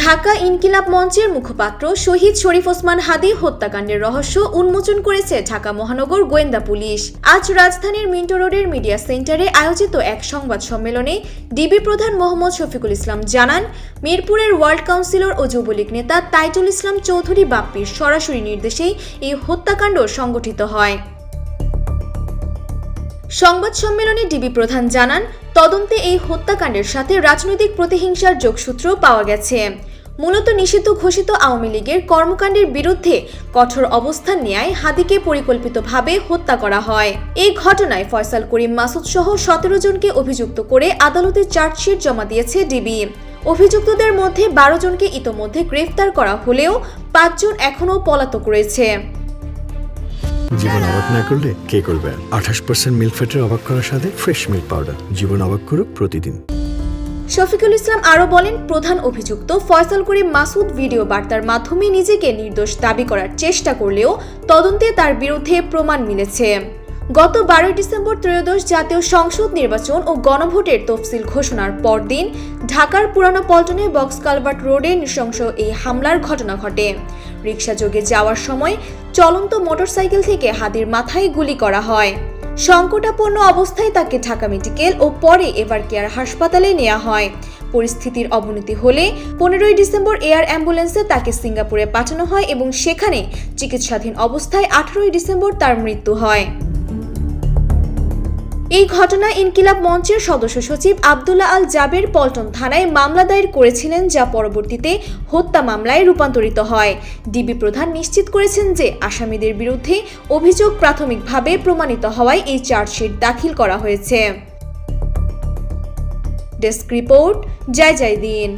ঢাকা ইনকিলাব মঞ্চের মুখপাত্র শহীদ শরীফ ওসমান হাদী হত্যাকাণ্ডের রহস্য উন্মোচন করেছে ঢাকা মহানগর গোয়েন্দা পুলিশ। আজ রাজধানীর মিন্টো রোডের মিডিয়া সেন্টারে আয়োজিত এক সংবাদ সম্মেলনে ডিবি প্রধান মোহাম্মদ শফিকুল ইসলাম জানান, মিরপুরের ওয়ার্ল্ড কাউন্সিলর ও যুবলীগ নেতা তাইজুল ইসলাম চৌধুরী বাপ্পির সরাসরি নির্দেশেই এই হত্যাকাণ্ড সংগঠিত হয়। সংবাদ সম্মেলনে ডিবি প্রধান জানান, তদন্তে এই হত্যাকাণ্ডের সাথে রাজনৈতিক প্রতিহিংসার যোগসূত্র পাওয়া গেছে। মূলত নিষিদ্ধ ঘোষিত আওয়ামী লীগের কর্মকাণ্ডের বিরুদ্ধে কঠোর অবস্থান নেয় হাদীকে পরিকল্পিতভাবে হত্যা করা হয়। এই ঘটনায় ফয়সাল করিম মাসুদ সহ 17 জনকে অভিযুক্ত করে আদালতে চার্জশিট জমা দিয়েছে ডিবি। অভিযুক্তদের মধ্যে 12 জনকে ইতোমধ্যে গ্রেফতার করা হলেও 5 জন এখনও পলাতক রয়েছে। জীবন অবাক না করলে কে করবে? 28% মিল্ক ফ্যাটের অবাক করার সাথে ফ্রেশ মিল্ক পাউডার। জীবন অবাক করুক প্রতিদিন। শফিকুল ইসলাম আরও বলেন, প্রধান অভিযুক্ত ফয়সাল করিম মাসুদ ভিডিও বার্তার মাধ্যমে নিজেকে নির্দোষ দাবি করার চেষ্টা করলেও তদন্তে তার বিরুদ্ধে প্রমাণ মিলেছে। গত 12 ডিসেম্বর ত্রয়োদশ জাতীয় সংসদ নির্বাচন ও গণভোটের তফসিল ঘোষণার পরদিন ঢাকার পুরানো পল্টনে বক্স কালভার্ট রোডে নৃশংস এই হামলার ঘটনা ঘটে। রিকশাযোগে যাওয়ার সময় চলন্ত মোটরসাইকেল থেকে হাদীর মাথায় গুলি করা হয়। সংকটাপন্ন অবস্থায় তাকে ঢাকা মেডিকেল ও পরে এভার কেয়ার হাসপাতালে নেওয়া হয়। পরিস্থিতির অবনতি হলে 15 ডিসেম্বর এয়ার অ্যাম্বুলেন্সে তাকে সিঙ্গাপুরে পাঠানো হয় এবং সেখানে চিকিৎসাধীন অবস্থায় 18 ডিসেম্বর তার মৃত্যু হয়। এই ঘটনায় ইনকিলাব মঞ্চের সদস্য সচিব আব্দুল্লাহ আল জাবের পল্টন থানায় মামলা দায়ের করেছিলেন, যা পরবর্তীতে হত্যা মামলায় রূপান্তরিত হয়। ডিবি প্রধান নিশ্চিত করেছেন যে আসামিদের বিরুদ্ধে অভিযোগ প্রাথমিকভাবে প্রমাণিত হওয়ায় এই চার্জশিট দাখিল করা হয়েছে। ডেস্ক রিপোর্ট, জয় দিন।